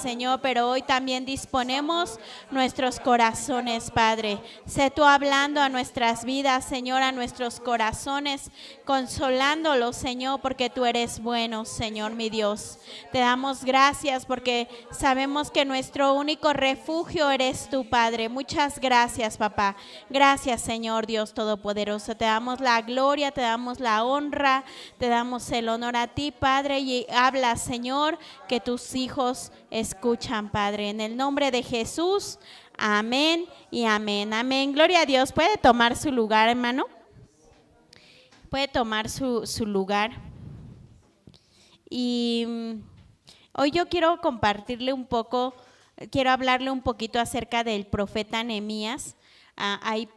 Señor, pero hoy también disponemos nuestros corazones, Padre. Sé tú hablando a nuestras vidas, Señor, a nuestros corazones, consolándolos, Señor, porque tú eres bueno, Señor, mi Dios. Te damos gracias porque sabemos que nuestro único refugio eres tú, Padre. Muchas gracias, papá. Gracias, Señor Dios Todopoderoso. Te damos la gloria, te damos la honra, te damos el honor a ti, Padre, y habla, Señor, que tus hijos escuchan, Padre, en el nombre de Jesús, amén y amén, amén. Gloria a Dios. ¿Puede tomar su lugar, hermano? Puede tomar su lugar. Y hoy yo quiero compartirle un poco, quiero hablarle un poquito acerca del profeta Nehemías.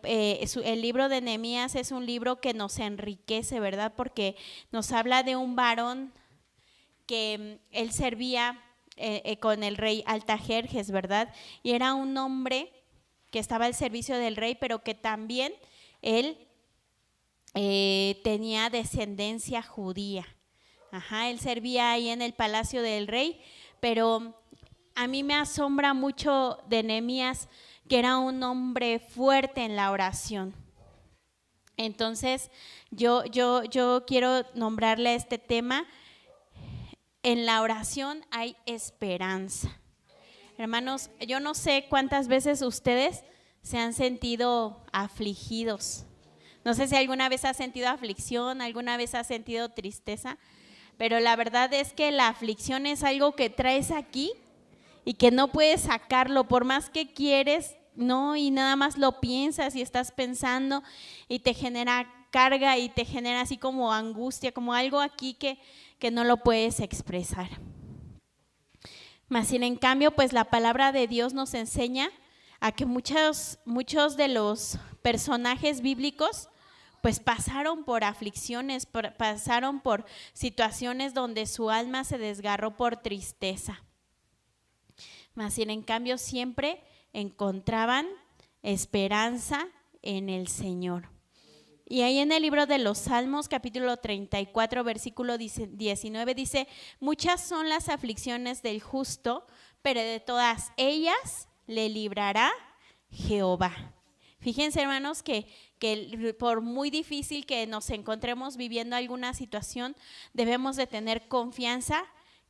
El libro de Nehemías es un libro que nos enriquece, ¿verdad? Porque nos habla de un varón que él servía con el rey Artajerjes, ¿verdad? Y era un hombre que estaba al servicio del rey, pero que también él tenía descendencia judía. Él servía ahí en el palacio del rey, pero a mí me asombra mucho de Nehemías que era un hombre fuerte en la oración. Entonces, yo quiero nombrarle este tema. En la oración hay esperanza. Hermanos, yo no sé cuántas veces ustedes se han sentido afligidos. No sé si alguna vez has sentido aflicción, alguna vez has sentido tristeza, pero la verdad es que la aflicción es algo que traes aquí y que no puedes sacarlo, por más que quieres, no, y nada más lo piensas y estás pensando y te genera carga y te genera así como angustia, como algo aquí que no lo puedes expresar. Mas sin en cambio, pues la palabra de Dios nos enseña a que muchos de los personajes bíblicos pues pasaron por aflicciones, pasaron por situaciones donde su alma se desgarró por tristeza. Mas sin en cambio siempre encontraban esperanza en el Señor. Y ahí en el libro de los Salmos, capítulo 34, versículo 19, dice: muchas son las aflicciones del justo, pero de todas ellas le librará Jehová. Fíjense, hermanos, que por muy difícil que nos encontremos viviendo alguna situación, debemos de tener confianza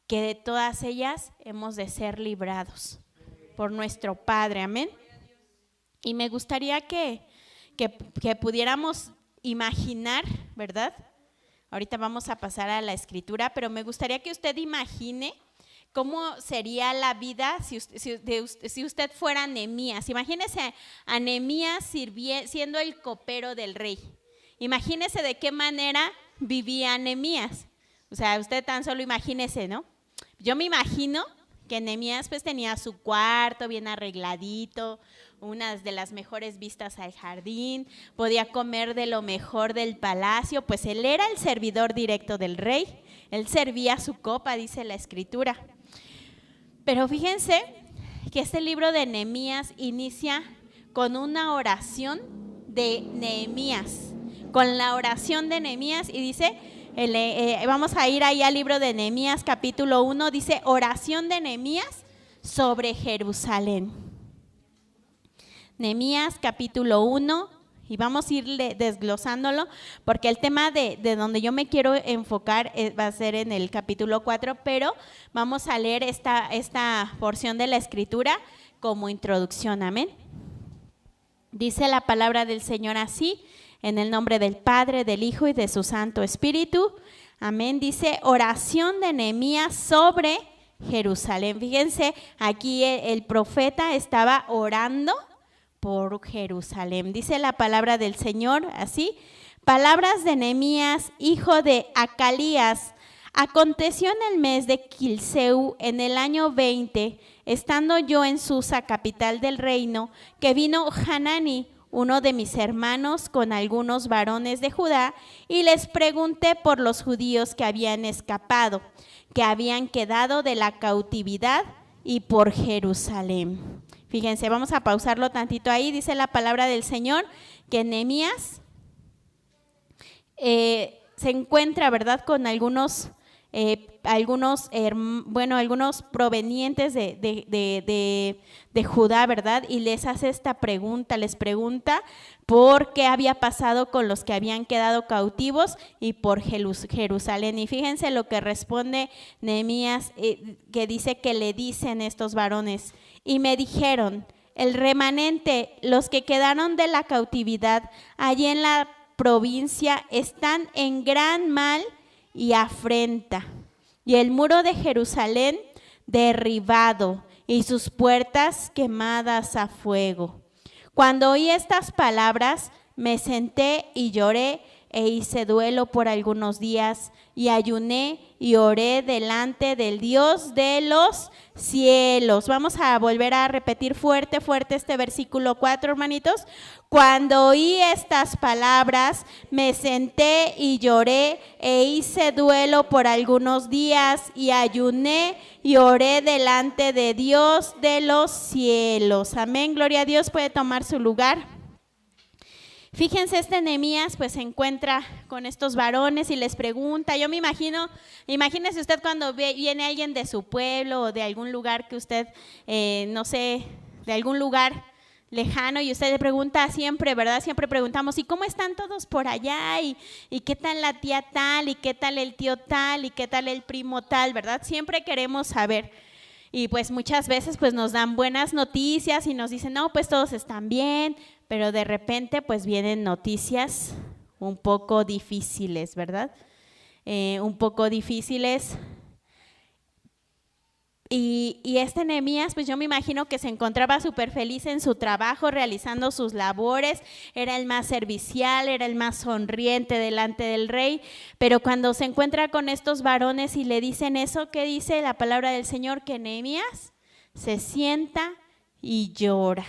que de todas ellas hemos de ser librados por nuestro Padre, amén. Y me gustaría que pudiéramos imaginar, ¿verdad? Ahorita vamos a pasar a la escritura, pero me gustaría que usted imagine cómo sería la vida si usted fuera Nehemías. Imagínese a Nehemías siendo el copero del rey. Imagínese de qué manera vivía Nehemías. O sea, usted tan solo imagínese, ¿no? Yo me imagino que Nehemías pues tenía su cuarto bien arregladito, unas de las mejores vistas al jardín, podía comer de lo mejor del palacio, pues él era el servidor directo del rey, él servía su copa, dice la escritura. Pero fíjense que este libro de Nehemías inicia con una oración de Nehemías, con la oración de Nehemías, y dice, vamos a ir ahí al libro de Nehemías capítulo 1, dice oración de Nehemías sobre Jerusalén. Nehemías capítulo 1, y vamos a ir desglosándolo porque el tema de donde yo me quiero enfocar va a ser en el capítulo 4, pero vamos a leer esta porción de la escritura como introducción, amén. Dice la palabra del Señor así: en el nombre del Padre, del Hijo y de su Santo Espíritu, amén. Dice oración de Nehemías sobre Jerusalén. Fíjense, aquí el profeta estaba orando por Jerusalén. Dice la palabra del Señor así: palabras de Nehemías, hijo de Acalías. Aconteció en el mes de Quilseu, en el año 20, estando yo en Susa, capital del reino, que vino Hanani, uno de mis hermanos, con algunos varones de Judá, y les pregunté por los judíos que habían escapado, que habían quedado de la cautividad, y por Jerusalén. Fíjense, vamos a pausarlo tantito ahí. Dice la palabra del Señor que Nehemías se encuentra, ¿verdad?, con algunos algunos provenientes de Judá, ¿verdad? Y les hace esta pregunta, les pregunta por qué había pasado con los que habían quedado cautivos y por Jerusalén. Y fíjense lo que responde Nehemías, que dice que le dicen estos varones. Y me dijeron, el remanente, los que quedaron de la cautividad allí en la provincia, están en gran mal y afrenta, y el muro de Jerusalén derribado y sus puertas quemadas a fuego. Cuando oí estas palabras, me senté y lloré e hice duelo por algunos días y ayuné y oré delante del Dios de los cielos. Vamos a volver a repetir fuerte este versículo 4, hermanitos. Cuando oí estas palabras, me senté y lloré e hice duelo por algunos días y ayuné y oré delante de Dios de los cielos. Amén, gloria a Dios. Puede tomar su lugar. Fíjense, Nehemías pues se encuentra con estos varones y les pregunta. Yo me imagino, imagínese usted cuando viene alguien de su pueblo o de algún lugar que usted, no sé, de algún lugar lejano, y usted le pregunta siempre, ¿verdad? Siempre preguntamos, ¿y cómo están todos por allá? ¿Y qué tal la tía tal? ¿Y qué tal el tío tal? ¿Y qué tal el primo tal? ¿Verdad? Siempre queremos saber. Y pues muchas veces pues nos dan buenas noticias y nos dicen, no, pues todos están bien, pero de repente pues vienen noticias un poco difíciles, ¿verdad? Un poco difíciles. Y Nehemías, pues yo me imagino que se encontraba súper feliz en su trabajo, realizando sus labores, era el más servicial, era el más sonriente delante del rey, pero cuando se encuentra con estos varones y le dicen eso, ¿qué dice la palabra del Señor? Que Nehemías se sienta y llora,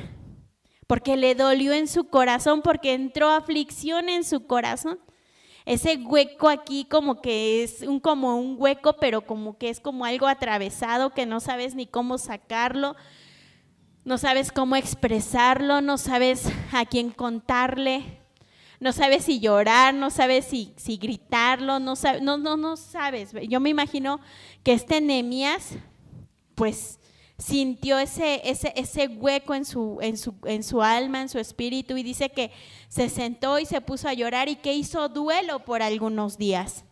porque le dolió en su corazón, porque entró aflicción en su corazón. Ese hueco aquí como que es como un hueco, pero como que es como algo atravesado que no sabes ni cómo sacarlo, no sabes cómo expresarlo, no sabes a quién contarle, no sabes si llorar, no sabes si gritarlo, no sabes. Yo me imagino que Nehemías pues sintió ese hueco en su alma, en su espíritu, y dice que se sentó y se puso a llorar y que hizo duelo por algunos días.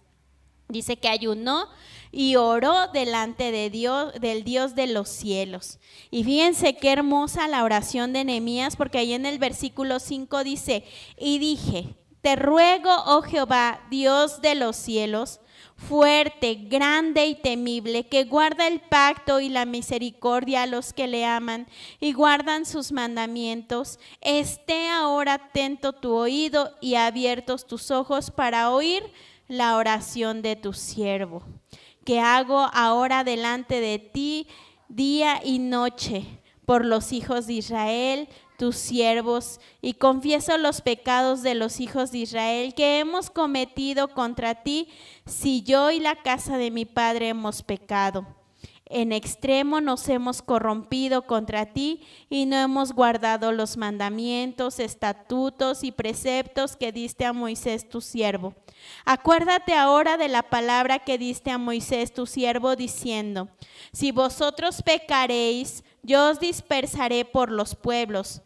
Dice que ayunó y oró delante de Dios, del Dios de los cielos. Y fíjense qué hermosa la oración de Nehemías, porque ahí en el versículo 5 dice, y dije, te ruego, oh Jehová, Dios de los cielos, fuerte, grande y temible, que guarda el pacto y la misericordia a los que le aman y guardan sus mandamientos, esté ahora atento tu oído y abiertos tus ojos para oír la oración de tu siervo, que hago ahora delante de ti día y noche por los hijos de Israel, tus siervos, y confieso los pecados de los hijos de Israel que hemos cometido contra ti, si yo y la casa de mi padre hemos pecado. En extremo nos hemos corrompido contra ti y no hemos guardado los mandamientos, estatutos y preceptos que diste a Moisés tu siervo. Acuérdate ahora de la palabra que diste a Moisés tu siervo, diciendo, si vosotros pecaréis, yo os dispersaré por los pueblos.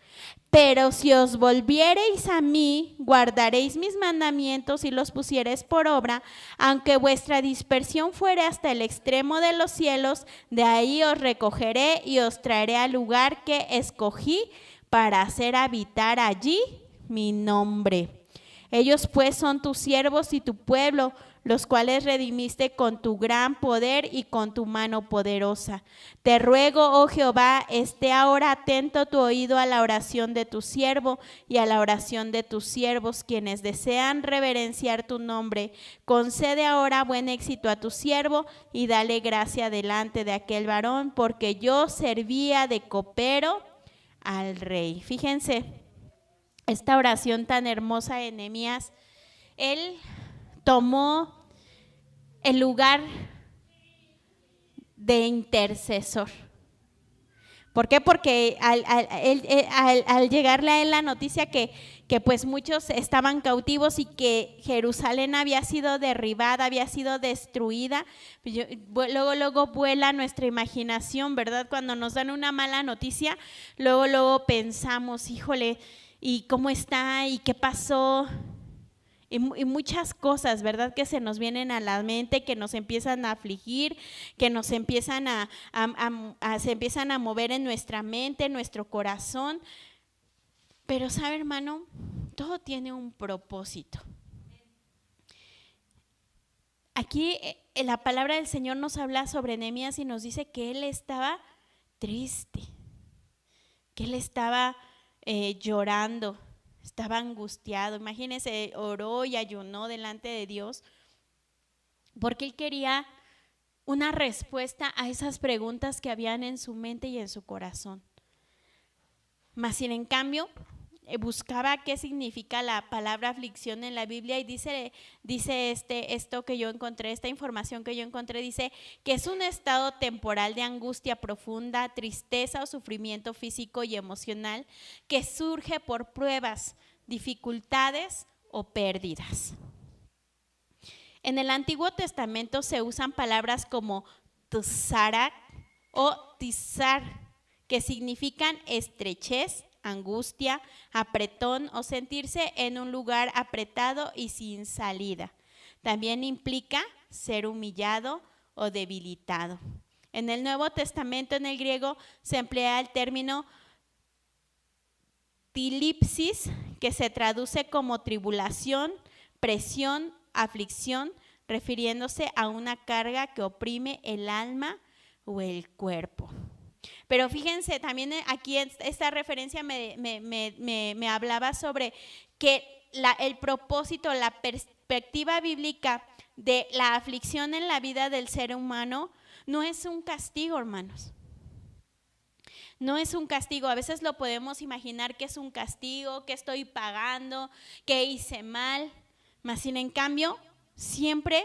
Pero si os volviereis a mí, guardaréis mis mandamientos y los pusiereis por obra, aunque vuestra dispersión fuere hasta el extremo de los cielos, de ahí os recogeré y os traeré al lugar que escogí para hacer habitar allí mi nombre. Ellos pues son tus siervos y tu pueblo, los cuales redimiste con tu gran poder y con tu mano poderosa. Te ruego, oh Jehová, esté ahora atento tu oído a la oración de tu siervo y a la oración de tus siervos, quienes desean reverenciar tu nombre. Concede ahora buen éxito a tu siervo y dale gracia delante de aquel varón, porque yo servía de copero al rey. Fíjense, esta oración tan hermosa de Nehemías, él tomó el lugar de intercesor, ¿Por qué? Porque al llegarle a él la noticia que pues muchos estaban cautivos y que Jerusalén había sido derribada, había sido destruida, luego vuela nuestra imaginación, ¿verdad? Cuando nos dan una mala noticia, luego pensamos, híjole, ¿y cómo está? ¿Y qué pasó? Y muchas cosas, ¿verdad? Que se nos vienen a la mente, que nos empiezan a afligir, que nos empiezan se empiezan a mover en nuestra mente, en nuestro corazón. Pero, ¿sabe, hermano? Todo tiene un propósito. Aquí la palabra del Señor nos habla sobre Nehemías y nos dice que él estaba triste, que él estaba llorando, estaba angustiado. Imagínense, oró y ayunó delante de Dios porque él quería una respuesta a esas preguntas que habían en su mente y en su corazón. Mas sin en cambio, buscaba qué significa la palabra aflicción en la Biblia y dice esto que yo encontré, esta información que yo encontré, dice que es un estado temporal de angustia profunda, tristeza o sufrimiento físico y emocional que surge por pruebas, dificultades o pérdidas. En el Antiguo Testamento se usan palabras como tzarak o tizar, que significan estrechez, angustia, apretón o sentirse en un lugar apretado y sin salida. También implica ser humillado o debilitado. En el Nuevo Testamento, en el griego, se emplea el término tilipsis, que se traduce como tribulación, presión, aflicción, refiriéndose a una carga que oprime el alma o el cuerpo. Pero fíjense, también aquí esta referencia me hablaba sobre que el propósito, la perspectiva bíblica de la aflicción en la vida del ser humano no es un castigo, hermanos. No es un castigo. A veces lo podemos imaginar que es un castigo, que estoy pagando, que hice mal. Mas sin en cambio, siempre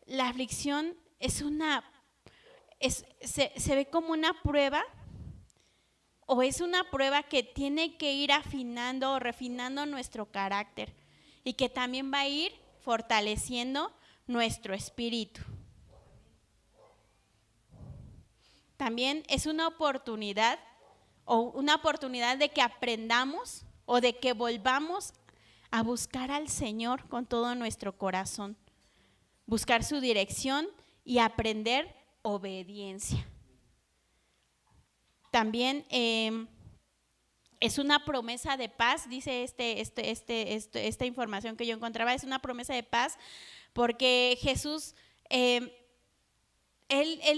la aflicción se ve como una prueba, o es una prueba que tiene que ir afinando o refinando nuestro carácter y que también va a ir fortaleciendo nuestro espíritu. También es una oportunidad de que aprendamos o de que volvamos a buscar al Señor con todo nuestro corazón, buscar su dirección y aprender obediencia. También es una promesa de paz, dice esta información que yo encontraba, es una promesa de paz porque Jesús, él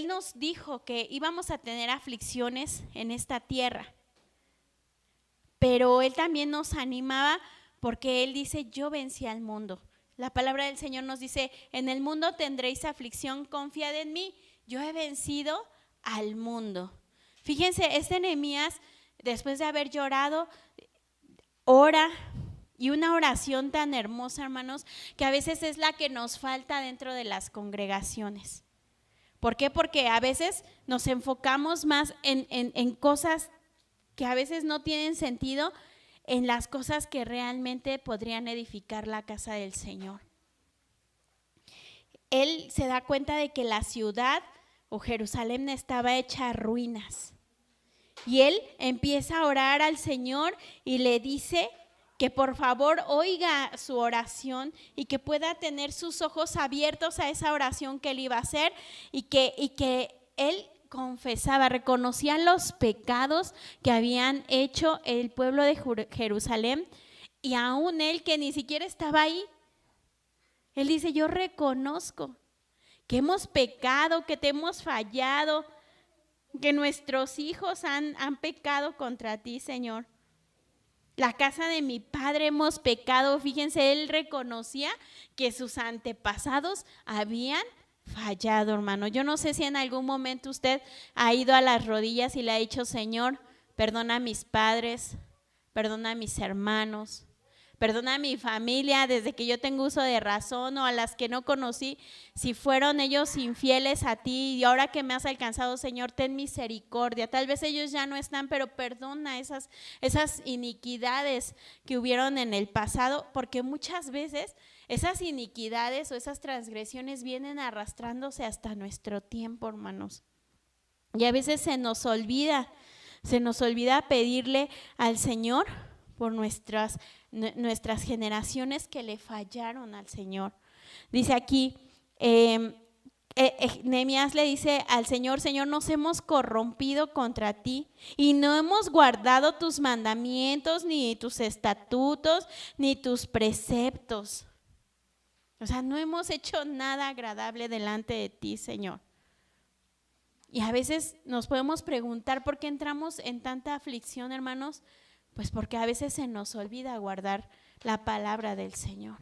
nos dijo que íbamos a tener aflicciones en esta tierra, pero Él también nos animaba porque Él dice, yo vencí al mundo. La palabra del Señor nos dice, en el mundo tendréis aflicción, confiad en mí, yo he vencido al mundo. Fíjense, Nehemías, después de haber llorado, ora, y una oración tan hermosa, hermanos, que a veces es la que nos falta dentro de las congregaciones. ¿Por qué? Porque a veces nos enfocamos más en cosas que a veces no tienen sentido, en las cosas que realmente podrían edificar la casa del Señor. Él se da cuenta de que la ciudad o Jerusalén estaba hecha ruinas. Y él empieza a orar al Señor y le dice que por favor oiga su oración y que pueda tener sus ojos abiertos a esa oración que él iba a hacer y que él confesaba, reconocía los pecados que habían hecho el pueblo de Jerusalén y aún él que ni siquiera estaba ahí. Él dice, yo reconozco que hemos pecado, que te hemos fallado, que nuestros hijos han pecado contra ti, Señor. La casa de mi padre hemos pecado. Fíjense, él reconocía que sus antepasados habían fallado, hermano. Yo no sé si en algún momento usted ha ido a las rodillas y le ha dicho, Señor, perdona a mis padres, perdona a mis hermanos, perdona a mi familia desde que yo tengo uso de razón o a las que no conocí, si fueron ellos infieles a ti y ahora que me has alcanzado, Señor, ten misericordia. Tal vez ellos ya no están, pero perdona esas iniquidades que hubieron en el pasado, porque muchas veces esas iniquidades o esas transgresiones vienen arrastrándose hasta nuestro tiempo, hermanos. Y a veces se nos olvida pedirle al Señor por nuestras generaciones que le fallaron al Señor. Dice aquí, Nehemías le dice al Señor: Señor, nos hemos corrompido contra ti y no hemos guardado tus mandamientos, ni tus estatutos, ni tus preceptos. O sea, no hemos hecho nada agradable delante de ti, Señor. Y a veces nos podemos preguntar por qué entramos en tanta aflicción, hermanos. Pues porque a veces se nos olvida guardar la palabra del Señor.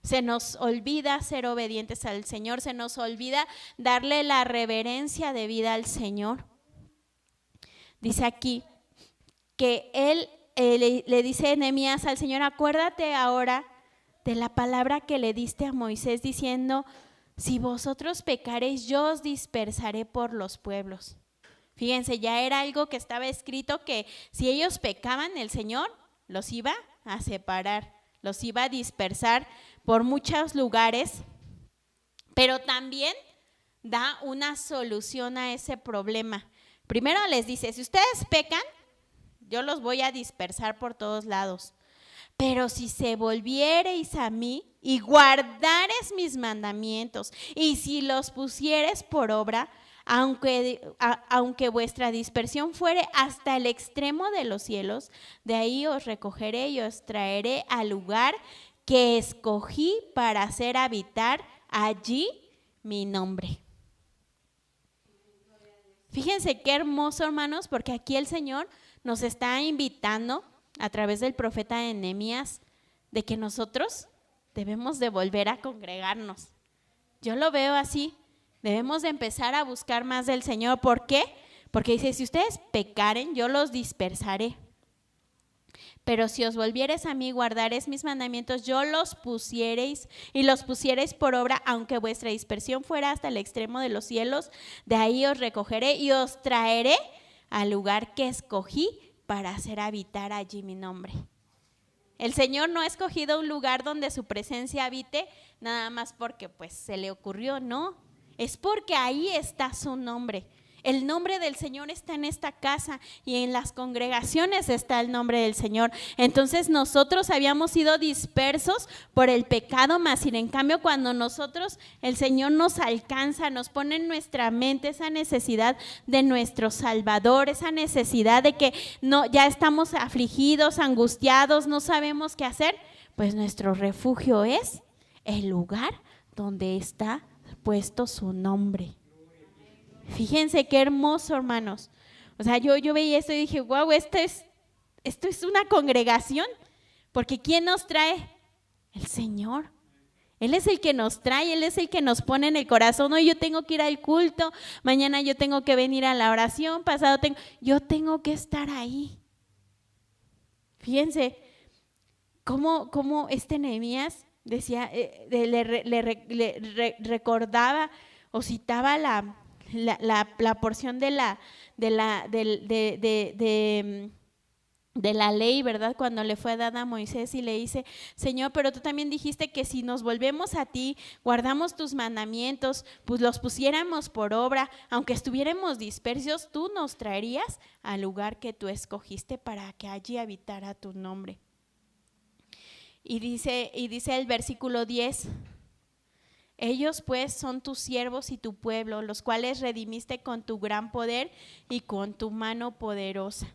Se nos olvida ser obedientes al Señor, se nos olvida darle la reverencia debida al Señor. Dice aquí que él le dice Nehemías al Señor: acuérdate ahora de la palabra que le diste a Moisés diciendo: si vosotros pecareis, yo os dispersaré por los pueblos. Fíjense, ya era algo que estaba escrito, que si ellos pecaban, el Señor los iba a separar, los iba a dispersar por muchos lugares, pero también da una solución a ese problema. Primero les dice: si ustedes pecan, yo los voy a dispersar por todos lados. Pero si se volviereis a mí y guardares mis mandamientos, y si los pusieres por obra, aunque vuestra dispersión fuere hasta el extremo de los cielos, de ahí os recogeré y os traeré al lugar que escogí para hacer habitar allí mi nombre. Fíjense qué hermoso, hermanos, porque aquí el Señor nos está invitando a través del profeta Nehemías de que nosotros debemos de volver a congregarnos. Yo lo veo así, debemos de empezar a buscar más del Señor. ¿Por qué? Porque dice: si ustedes pecaren, yo los dispersaré. Pero si os volviereis a mí, guardaréis mis mandamientos, yo los pusiereis y los pusiereis por obra, aunque vuestra dispersión fuera hasta el extremo de los cielos, de ahí os recogeré y os traeré al lugar que escogí para hacer habitar allí mi nombre. El Señor no ha escogido un lugar donde su presencia habite nada más porque pues se le ocurrió, no. Es porque ahí está su nombre. El nombre del Señor está en esta casa y en las congregaciones está el nombre del Señor. Entonces nosotros habíamos sido dispersos por el pecado, mas sin en cambio cuando nosotros, el Señor nos alcanza, nos pone en nuestra mente esa necesidad de nuestro Salvador, esa necesidad de que no, ya estamos afligidos, angustiados, no sabemos qué hacer, pues nuestro refugio es el lugar donde está puesto su nombre. Fíjense qué hermoso, hermanos. O sea, yo veía esto y dije: wow, esto es una congregación, porque ¿quién nos trae? El Señor. Él es el que nos trae, Él es el que nos pone en el corazón: hoy yo tengo que ir al culto, mañana yo tengo que venir a la oración, pasado yo tengo que estar ahí. Fíjense cómo Nehemías decía, le recordaba o citaba la porción de la ley, ¿verdad? Cuando le fue dada a Moisés y le dice: Señor, pero tú también dijiste que si nos volvemos a ti, guardamos tus mandamientos, pues los pusiéramos por obra, aunque estuviéramos dispersos, tú nos traerías al lugar que tú escogiste para que allí habitara tu nombre. Y dice el versículo 10: ellos pues son tus siervos y tu pueblo, los cuales redimiste con tu gran poder y con tu mano poderosa.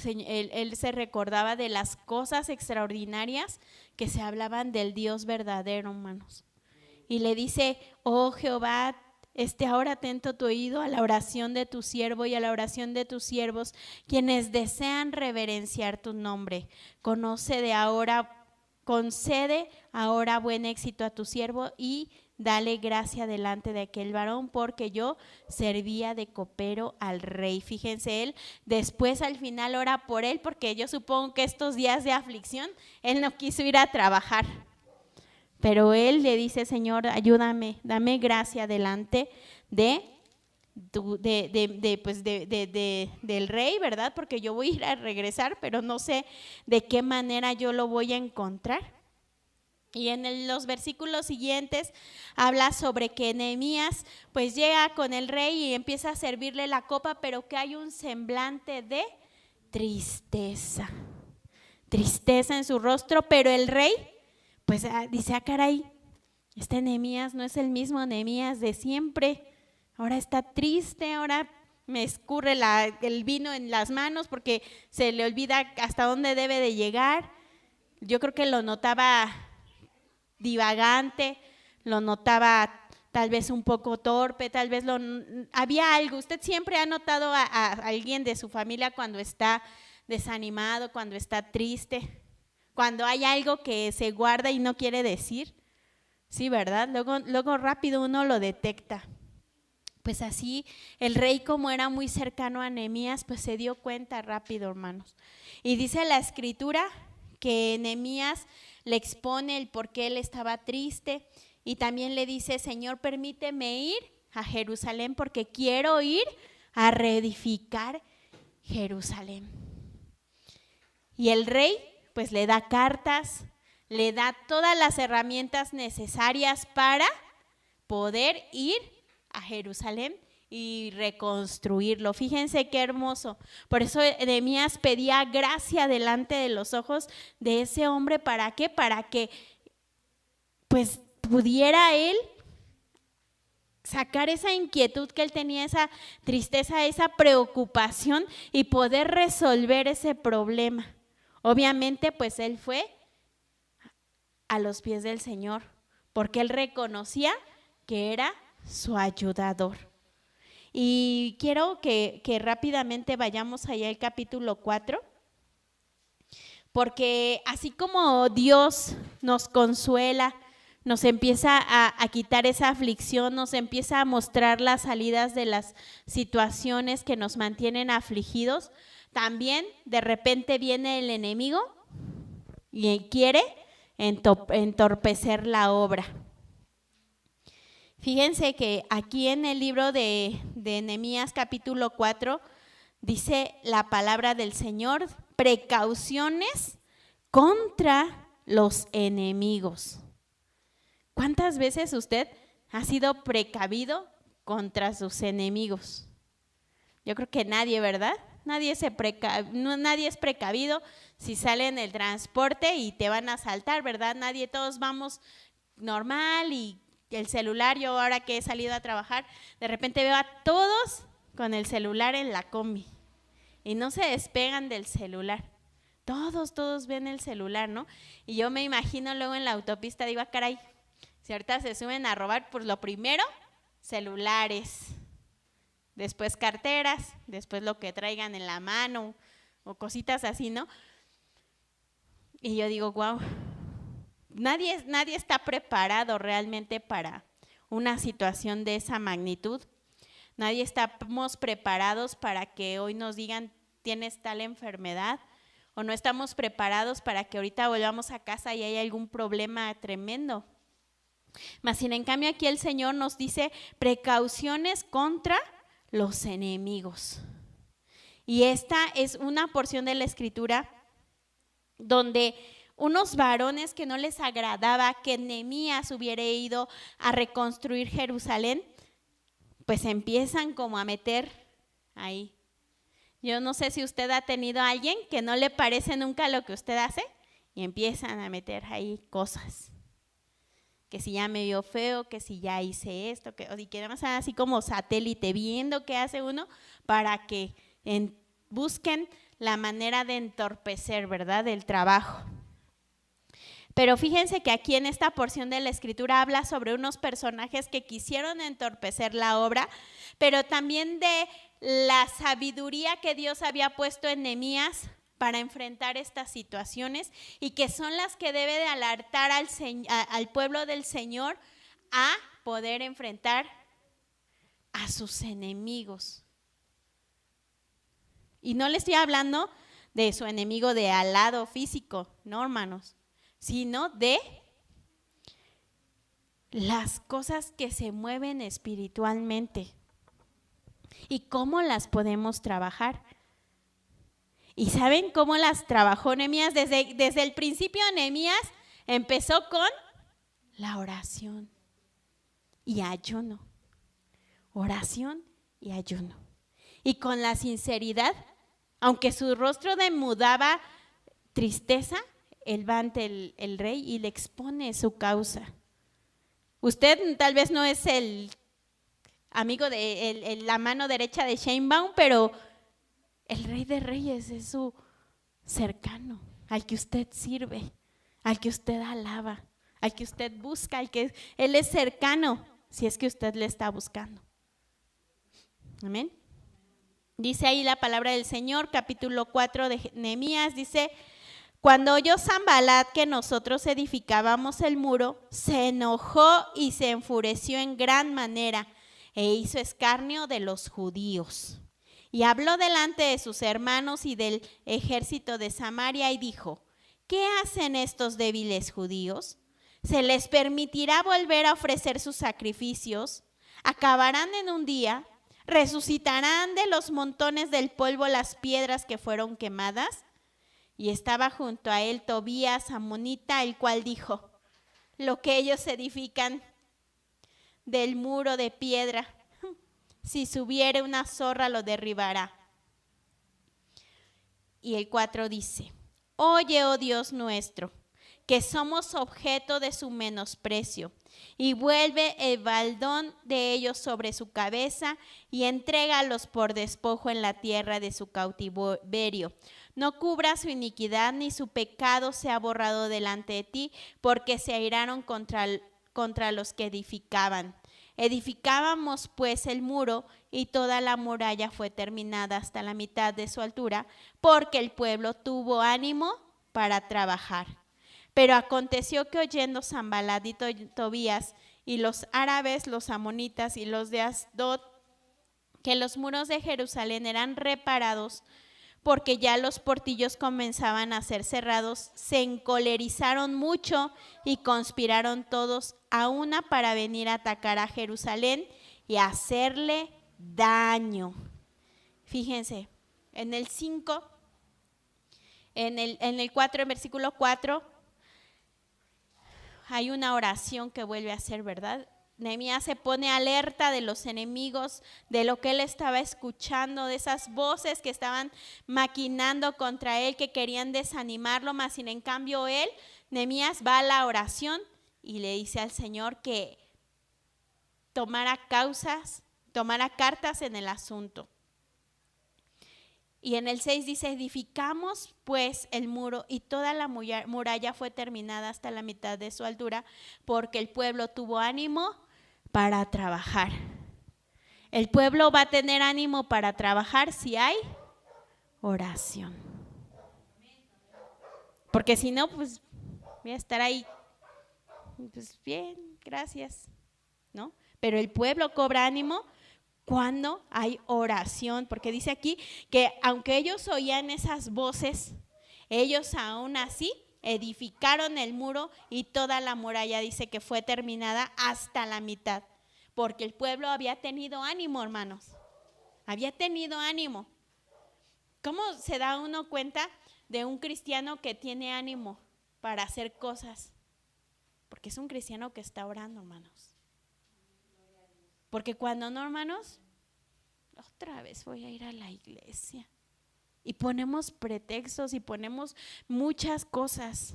Él se recordaba de las cosas extraordinarias que se hablaban del Dios verdadero, hermanos. Y le dice: oh Jehová, ahora atento tu oído a la oración de tu siervo y a la oración de tus siervos, quienes desean reverenciar tu nombre. Concede ahora buen éxito a tu siervo y dale gracia delante de aquel varón, porque yo servía de copero al rey. Fíjense, él después al final ora por él, porque yo supongo que estos días de aflicción, él no quiso ir a trabajar. Pero él le dice, Señor, ayúdame, dame gracia delante del rey, ¿verdad? Porque yo voy a ir a regresar, pero no sé de qué manera yo lo voy a encontrar. Y en los versículos siguientes habla sobre que Nehemías pues llega con el rey y empieza a servirle la copa, pero que hay un semblante de tristeza en su rostro, pero el rey pues dice, caray, este Nehemías no es el mismo Nehemías de siempre, ahora está triste, ahora me escurre el vino en las manos porque se le olvida hasta dónde debe de llegar. Yo creo que lo notaba divagante, lo notaba tal vez un poco torpe, tal vez había algo. Usted siempre ha notado a alguien de su familia cuando está desanimado, cuando está triste, cuando hay algo que se guarda y no quiere decir. Sí, ¿verdad? Luego rápido uno lo detecta. Pues así el rey, como era muy cercano a Nehemías, pues se dio cuenta rápido, hermanos. Y dice la escritura que Nehemías le expone el por qué él estaba triste y también le dice, Señor, permíteme ir a Jerusalén porque quiero ir a reedificar Jerusalén. Y el rey pues le da cartas, le da todas las herramientas necesarias para poder ir a Jerusalén y reconstruirlo. Fíjense qué hermoso. Por eso Nehemías pedía gracia delante de los ojos de ese hombre. ¿Para qué? Para que pues pudiera él sacar esa inquietud que él tenía, esa tristeza, esa preocupación y poder resolver ese problema. Obviamente pues él fue a los pies del Señor porque él reconocía que era su ayudador. Y quiero que rápidamente vayamos allá al capítulo 4, porque así como Dios nos consuela, nos empieza a quitar esa aflicción, nos empieza a mostrar las salidas de las situaciones que nos mantienen afligidos, también de repente viene el enemigo y quiere entorpecer la obra. Fíjense que aquí en el libro de Nehemías capítulo 4 dice la palabra del Señor, precauciones contra los enemigos. ¿Cuántas veces usted ha sido precavido contra sus enemigos? Yo creo que nadie, ¿verdad? Nadie es precavido si sale en el transporte y te van a asaltar, ¿verdad? Todos vamos normal y el celular, yo ahora que he salido a trabajar, de repente veo a todos con el celular en la combi y no se despegan del celular. Todos ven el celular, ¿no? Y yo me imagino luego en la autopista, digo, caray, si ahorita se suben a robar, pues lo primero, celulares, después carteras, después lo que traigan en la mano o cositas así, ¿no? Y yo digo, wow. Nadie está preparado realmente para una situación de esa magnitud. Nadie estamos preparados para que hoy nos digan tienes tal enfermedad, o no estamos preparados para que ahorita volvamos a casa y haya algún problema tremendo. Mas sin en cambio aquí el Señor nos dice precauciones contra los enemigos. Y esta es una porción de la Escritura donde unos varones que no les agradaba que Nehemías hubiera ido a reconstruir Jerusalén, pues empiezan como a meter ahí. Yo no sé si usted ha tenido a alguien que no le parece nunca lo que usted hace y empiezan a meter ahí cosas. Que si ya me vio feo, que si ya hice esto, que además así como satélite viendo qué hace uno para que busquen la manera de entorpecer, ¿verdad?, el trabajo. Pero fíjense que aquí en esta porción de la Escritura habla sobre unos personajes que quisieron entorpecer la obra, pero también de la sabiduría que Dios había puesto en Nehemías para enfrentar estas situaciones y que son las que debe de alertar al pueblo del Señor a poder enfrentar a sus enemigos. Y no le estoy hablando de su enemigo de al lado físico, no, hermanos, sino de las cosas que se mueven espiritualmente y cómo las podemos trabajar. ¿Y saben cómo las trabajó Nehemías? Desde el principio Nehemías empezó con la oración y ayuno. Oración y ayuno. Y con la sinceridad, aunque su rostro demudaba tristeza, él va ante el rey y le expone su causa. Usted tal vez no es el amigo de la mano derecha de Sheinbaum, pero el Rey de Reyes es su cercano, al que usted sirve, al que usted alaba, al que usted busca, Él es cercano, si es que usted le está buscando. Amén. Dice ahí la palabra del Señor, capítulo 4 de Nehemías, dice: cuando oyó Sanbalat que nosotros edificábamos el muro, se enojó y se enfureció en gran manera e hizo escarnio de los judíos. Y habló delante de sus hermanos y del ejército de Samaria y dijo: ¿qué hacen estos débiles judíos? ¿Se les permitirá volver a ofrecer sus sacrificios? ¿Acabarán en un día? ¿Resucitarán de los montones del polvo las piedras que fueron quemadas? Y estaba junto a él Tobías, amonita, el cual dijo: lo que ellos edifican del muro de piedra, si subiere una zorra lo derribará. Y el 4 dice: oye, oh Dios nuestro, que somos objeto de su menosprecio, y vuelve el baldón de ellos sobre su cabeza y entrégalos por despojo en la tierra de su cautiverio. No cubra su iniquidad ni su pecado sea borrado delante de ti, porque se airaron contra los que edificaban. Edificábamos pues el muro y toda la muralla fue terminada hasta la mitad de su altura, porque el pueblo tuvo ánimo para trabajar. Pero aconteció que oyendo Sanbalat y Tobías y los árabes, los amonitas y los de Asdod, que los muros de Jerusalén eran reparados, porque ya los portillos comenzaban a ser cerrados, se encolerizaron mucho y conspiraron todos a una para venir a atacar a Jerusalén y hacerle daño. Fíjense, en el 5, en el 4, en versículo 4, hay una oración que vuelve a ser, ¿verdad? Nehemías se pone alerta de los enemigos, de lo que él estaba escuchando, de esas voces que estaban maquinando contra él, que querían desanimarlo, mas sin en cambio él, Nehemías, va a la oración y le dice al Señor que tomara cartas en el asunto. Y en el 6 dice: edificamos pues el muro y toda la muralla fue terminada hasta la mitad de su altura, porque el pueblo tuvo ánimo para trabajar. El pueblo va a tener ánimo para trabajar si hay oración. Porque si no, pues voy a estar ahí, pues bien, gracias, ¿no? Pero el pueblo cobra ánimo cuando hay oración, porque dice aquí que aunque ellos oían esas voces, ellos aún así edificaron el muro y toda la muralla, dice que fue terminada hasta la mitad, porque el pueblo había tenido ánimo, hermanos, había tenido ánimo. ¿Cómo se da uno cuenta de un cristiano que tiene ánimo para hacer cosas? Porque es un cristiano que está orando, hermanos. Porque cuando no, hermanos, otra vez voy a ir a la iglesia. Y ponemos pretextos y ponemos muchas cosas.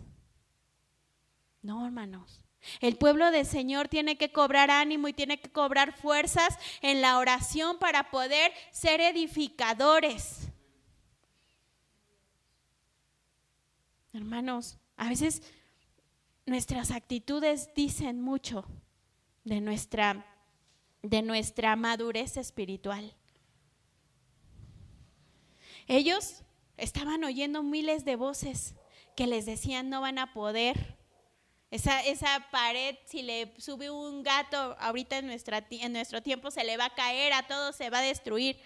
No, hermanos. El pueblo del Señor tiene que cobrar ánimo y tiene que cobrar fuerzas en la oración para poder ser edificadores. Hermanos, a veces nuestras actitudes dicen mucho de nuestra madurez espiritual. Ellos estaban oyendo miles de voces que les decían: no van a poder, Esa pared, si le sube un gato ahorita en nuestro tiempo, se le va a caer a todos, se va a destruir.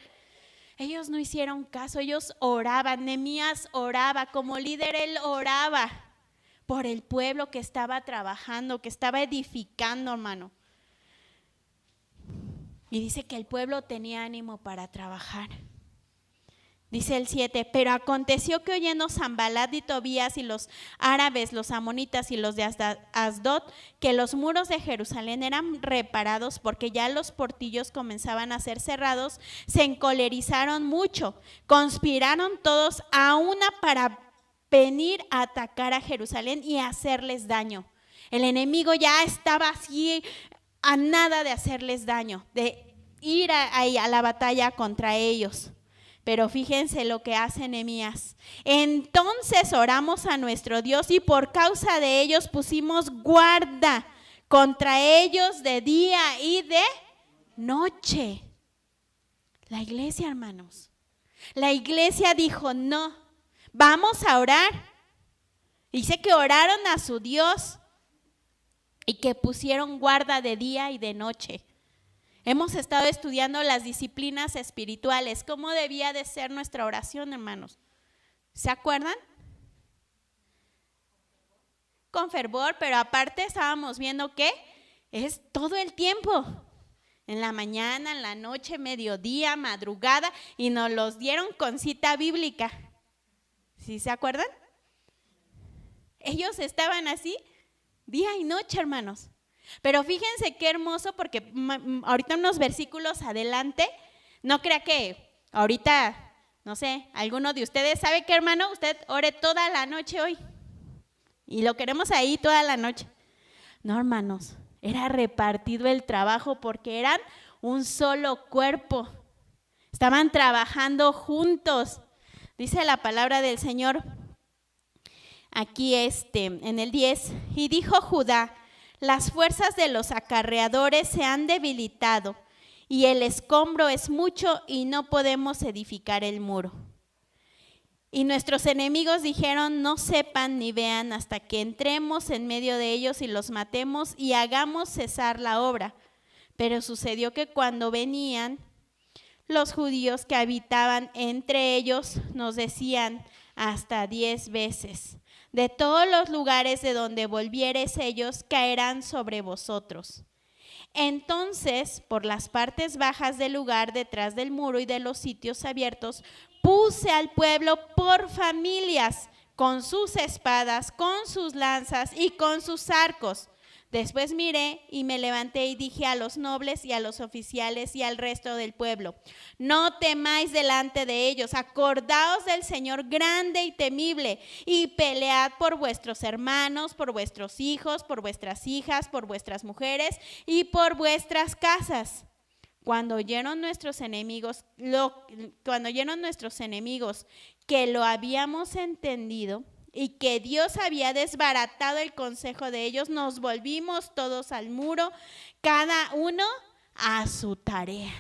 Ellos no hicieron caso, ellos oraban. Nehemías oraba, como líder él oraba por el pueblo que estaba trabajando, que estaba edificando, hermano. Y dice que el pueblo tenía ánimo para trabajar. Dice el 7, pero aconteció que oyendo Sanbalat y Tobías y los árabes, los amonitas y los de Asdod, que los muros de Jerusalén eran reparados porque ya los portillos comenzaban a ser cerrados, se encolerizaron mucho, conspiraron todos a una para venir a atacar a Jerusalén y hacerles daño. El enemigo ya estaba así a nada de hacerles daño, de ir a la batalla contra ellos. Pero fíjense lo que hace Nehemías. Entonces oramos a nuestro Dios y por causa de ellos pusimos guarda contra ellos de día y de noche. La iglesia, hermanos. La iglesia dijo, no, vamos a orar. Dice que oraron a su Dios y que pusieron guarda de día y de noche. Hemos estado estudiando las disciplinas espirituales, cómo debía de ser nuestra oración, hermanos. ¿Se acuerdan? Con fervor, pero aparte estábamos viendo que es todo el tiempo. En la mañana, en la noche, mediodía, madrugada, y nos los dieron con cita bíblica. ¿Sí se acuerdan? Ellos estaban así, día y noche, hermanos. Pero fíjense qué hermoso, porque ahorita unos versículos adelante, no crea que ahorita, no sé, alguno de ustedes sabe que, hermano, usted ore toda la noche hoy y lo queremos ahí toda la noche. No, hermanos, era repartido el trabajo porque eran un solo cuerpo, estaban trabajando juntos. Dice la palabra del Señor aquí en el 10, y dijo Judá: las fuerzas de los acarreadores se han debilitado y el escombro es mucho y no podemos edificar el muro. Y nuestros enemigos dijeron: no sepan ni vean hasta que entremos en medio de ellos y los matemos y hagamos cesar la obra. Pero sucedió que cuando venían los judíos que habitaban entre ellos, nos decían hasta 10 veces: de todos los lugares de donde volviereis ellos caerán sobre vosotros. Entonces, por las partes bajas del lugar, detrás del muro y de los sitios abiertos, puse al pueblo por familias, con sus espadas, con sus lanzas y con sus arcos. Después miré y me levanté y dije a los nobles y a los oficiales y al resto del pueblo: no temáis delante de ellos, acordaos del Señor grande y temible, y pelead por vuestros hermanos, por vuestros hijos, por vuestras hijas, por vuestras mujeres y por vuestras casas. Cuando oyeron nuestros enemigos que lo habíamos entendido y que Dios había desbaratado el consejo de ellos, nos volvimos todos al muro, cada uno a su tarea.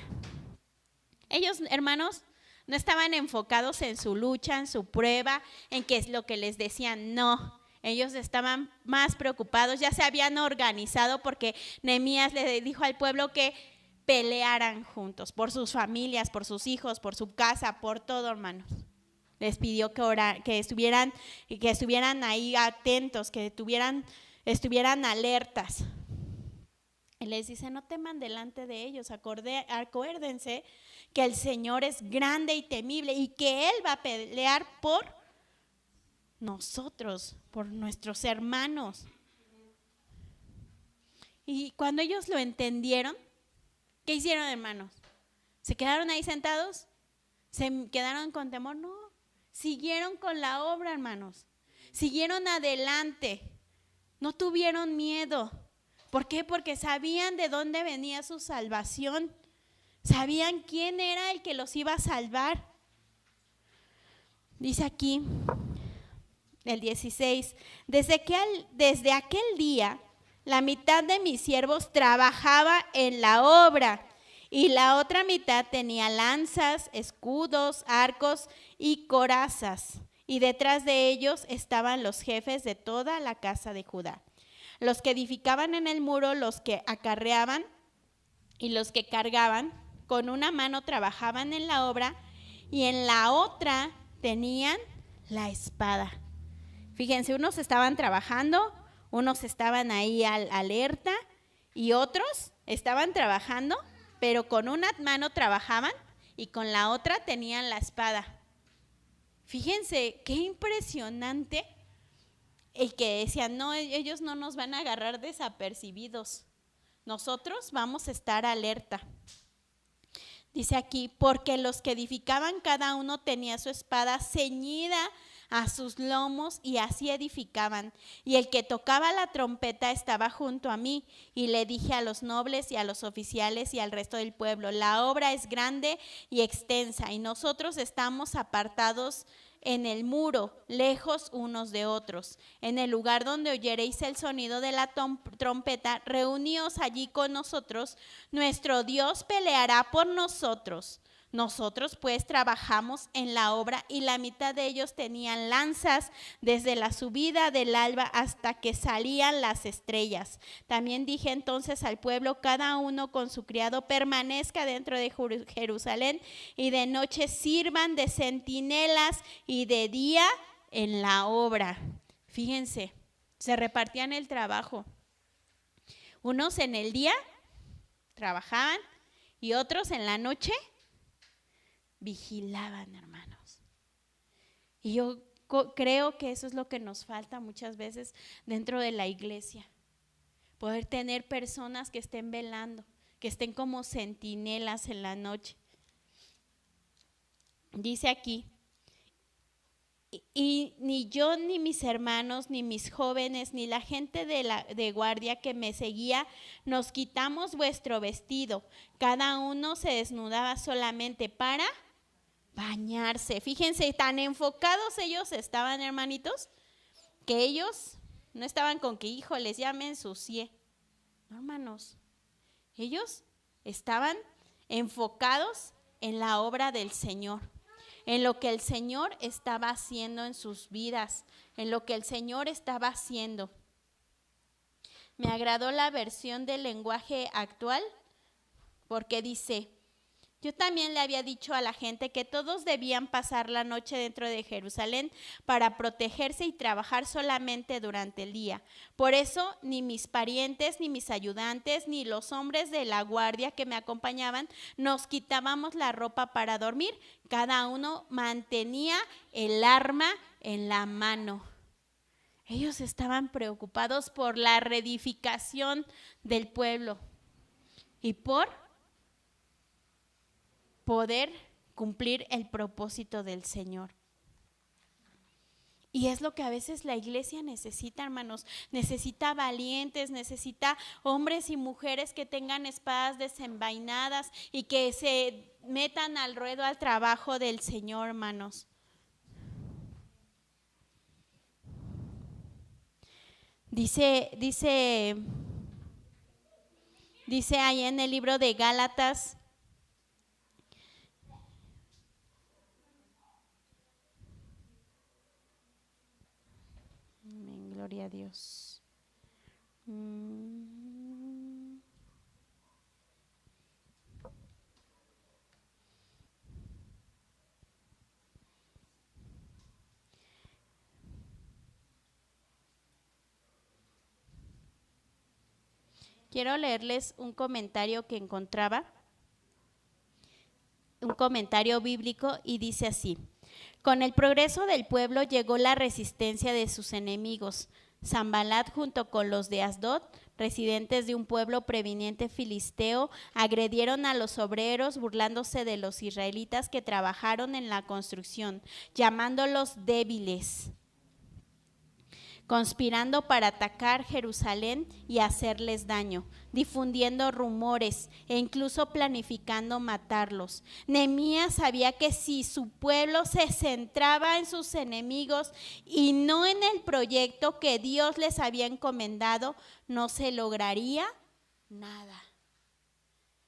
Ellos, hermanos, no estaban enfocados en su lucha, en su prueba, en qué es lo que les decían, no. Ellos estaban más preocupados, ya se habían organizado porque Nehemías le dijo al pueblo que pelearan juntos, por sus familias, por sus hijos, por su casa, por todo, hermanos. Les pidió que estuvieran ahí atentos, que estuvieran alertas. Y les dice: no teman delante de ellos, acuérdense que el Señor es grande y temible y que Él va a pelear por nosotros, por nuestros hermanos. Y cuando ellos lo entendieron, ¿qué hicieron, hermanos? ¿Se quedaron ahí sentados? ¿Se quedaron con temor? No. Siguieron con la obra, hermanos. Siguieron adelante. No tuvieron miedo. ¿Por qué? Porque sabían de dónde venía su salvación. Sabían quién era el que los iba a salvar. Dice aquí, el 16, desde aquel día, la mitad de mis siervos trabajaba en la obra, y la otra mitad tenía lanzas, escudos, arcos y corazas. Y detrás de ellos estaban los jefes de toda la casa de Judá. los que edificaban en el muro, los que acarreaban y los que cargaban, con una mano trabajaban en la obra y en la otra tenían la espada. Fíjense, unos estaban trabajando, unos estaban ahí alerta y otros estaban trabajando, pero con una mano trabajaban y con la otra tenían la espada. Fíjense, qué impresionante. Y que decían, no, ellos no nos van a agarrar desapercibidos. Nosotros vamos a estar alerta. Dice aquí, porque los que edificaban cada uno tenía su espada ceñida a sus lomos y así edificaban. Y el que tocaba la trompeta estaba junto a mí y le dije a los nobles y a los oficiales y al resto del pueblo, la obra es grande y extensa y nosotros estamos apartados en el muro, lejos unos de otros. En el lugar donde oyereis el sonido de la trompeta, reuníos allí con nosotros. Nuestro Dios peleará por nosotros. Nosotros pues trabajamos en la obra y la mitad de ellos tenían lanzas desde la subida del alba hasta que salían las estrellas. También dije entonces al pueblo, cada uno con su criado permanezca dentro de Jerusalén y de noche sirvan de centinelas y de día en la obra. Fíjense, se repartían el trabajo. Unos en el día trabajaban y otros en la noche vigilaban, hermanos. Y yo creo que eso es lo que nos falta muchas veces dentro de la iglesia. Poder tener personas que estén velando, que estén como centinelas en la noche. Dice aquí, y ni yo, ni mis hermanos, ni mis jóvenes, ni la gente de guardia que me seguía, nos quitamos vuestro vestido. Cada uno se desnudaba solamente para bañarse. Fíjense, tan enfocados ellos estaban, hermanitos, que ellos no estaban con que, híjoles, ya me ensucié. No, hermanos, ellos estaban enfocados en la obra del Señor, en lo que el Señor estaba haciendo en sus vidas, en lo que el Señor estaba haciendo. Me agradó la versión del lenguaje actual porque dice, yo también le había dicho a la gente que todos debían pasar la noche dentro de Jerusalén para protegerse y trabajar solamente durante el día. Por eso ni mis parientes, ni mis ayudantes, ni los hombres de la guardia que me acompañaban nos quitábamos la ropa para dormir. Cada uno mantenía el arma en la mano. Ellos estaban preocupados por la reedificación del pueblo y por poder cumplir el propósito del Señor. Y es lo que a veces la iglesia necesita, hermanos. Necesita valientes, necesita hombres y mujeres que tengan espadas desenvainadas y que se metan al ruedo al trabajo del Señor, hermanos. Dice ahí en el libro de Gálatas, gloria a Dios. Quiero leerles un comentario que encontraba, un comentario bíblico, y dice así: con el progreso del pueblo llegó la resistencia de sus enemigos. Sanbalat junto con los de Asdod, residentes de un pueblo previniente filisteo, agredieron a los obreros burlándose de los israelitas que trabajaron en la construcción, llamándolos débiles, conspirando para atacar Jerusalén y hacerles daño, difundiendo rumores e incluso planificando matarlos. Nehemías sabía que si su pueblo se centraba en sus enemigos y no en el proyecto que Dios les había encomendado, no se lograría nada.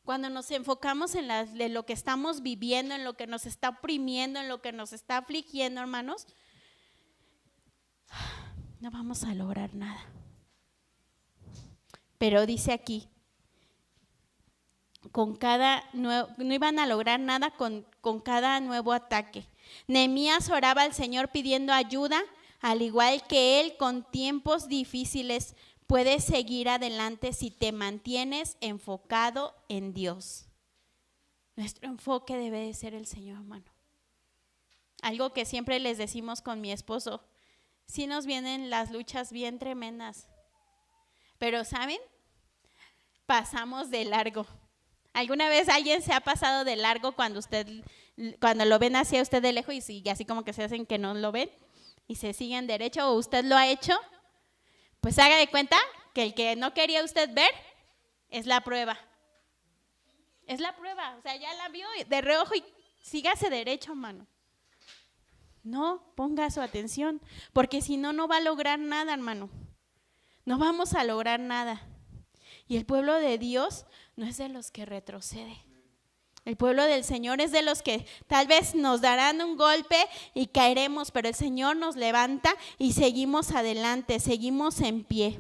Cuando nos enfocamos en lo que estamos viviendo, en lo que nos está oprimiendo, en lo que nos está afligiendo, hermanos, no vamos a lograr nada. Pero dice aquí, no iban a lograr nada con cada nuevo ataque. Nehemías oraba al Señor pidiendo ayuda, al igual que él, con tiempos difíciles puedes seguir adelante si te mantienes enfocado en Dios. Nuestro enfoque debe de ser el Señor, hermano. Algo que siempre les decimos con mi esposo, sí nos vienen las luchas bien tremendas, pero ¿saben? Pasamos de largo. ¿Alguna vez alguien se ha pasado de largo cuando lo ven hacia usted de lejos y así como que se hacen que no lo ven y se siguen derecho, o usted lo ha hecho? Pues haga de cuenta que el que no quería usted ver es la prueba. Es la prueba, o sea, ya la vio de reojo y sígase derecho, hermano. No ponga su atención, porque si no, no va a lograr nada, hermano. No vamos a lograr nada. Y el pueblo de Dios no es de los que retrocede. El pueblo del Señor es de los que tal vez nos darán un golpe y caeremos, pero el Señor nos levanta y seguimos adelante, seguimos en pie.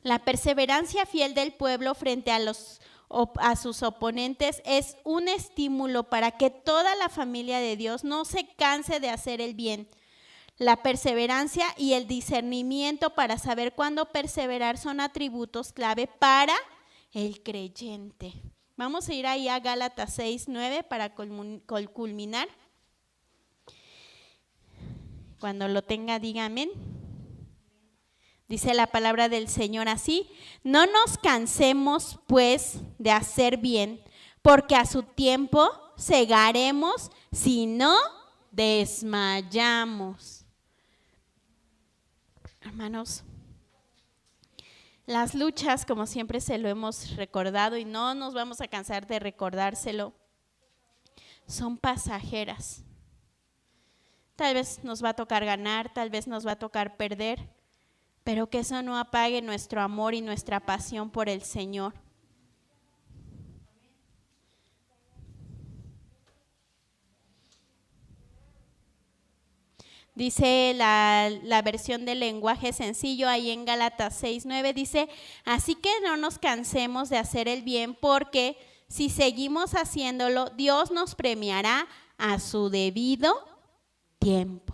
La perseverancia fiel del pueblo frente a sus oponentes es un estímulo para que toda la familia de Dios no se canse de hacer el bien. La perseverancia y el discernimiento para saber cuándo perseverar son atributos clave para el creyente. Vamos a ir ahí a Gálatas 6:9 para culminar. Cuando lo tenga, diga amén. Dice la palabra del Señor así: no nos cansemos pues de hacer bien, porque a su tiempo segaremos si no desmayamos. Hermanos, las luchas, como siempre se lo hemos recordado y no nos vamos a cansar de recordárselo, son pasajeras. Tal vez nos va a tocar ganar, tal vez nos va a tocar perder, pero que eso no apague nuestro amor y nuestra pasión por el Señor. Dice la versión del lenguaje sencillo ahí en Gálatas 6:9, dice: así que no nos cansemos de hacer el bien, porque si seguimos haciéndolo, Dios nos premiará a su debido tiempo.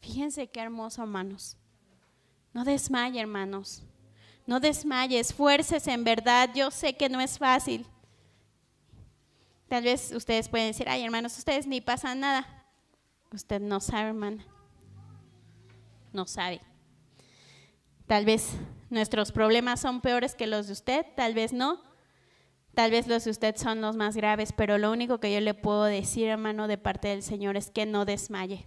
Fíjense qué hermoso, hermanos. No desmaye, hermanos. No desmaye, esfuércese en verdad. Yo sé que no es fácil. Tal vez ustedes pueden decir: ay, hermanos, ustedes ni pasan nada. Usted no sabe, hermana. No sabe. Tal vez nuestros problemas son peores que los de usted, tal vez no. Tal vez los de usted son los más graves, pero lo único que yo le puedo decir, hermano, de parte del Señor es que no desmaye.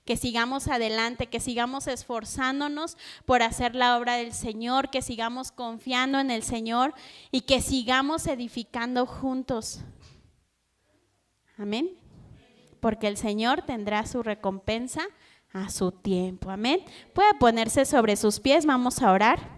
Que sigamos adelante, que sigamos esforzándonos por hacer la obra del Señor, que sigamos confiando en el Señor y que sigamos edificando juntos. Amén. Porque el Señor tendrá su recompensa a su tiempo. Amén. Puede ponerse sobre sus pies, vamos a orar.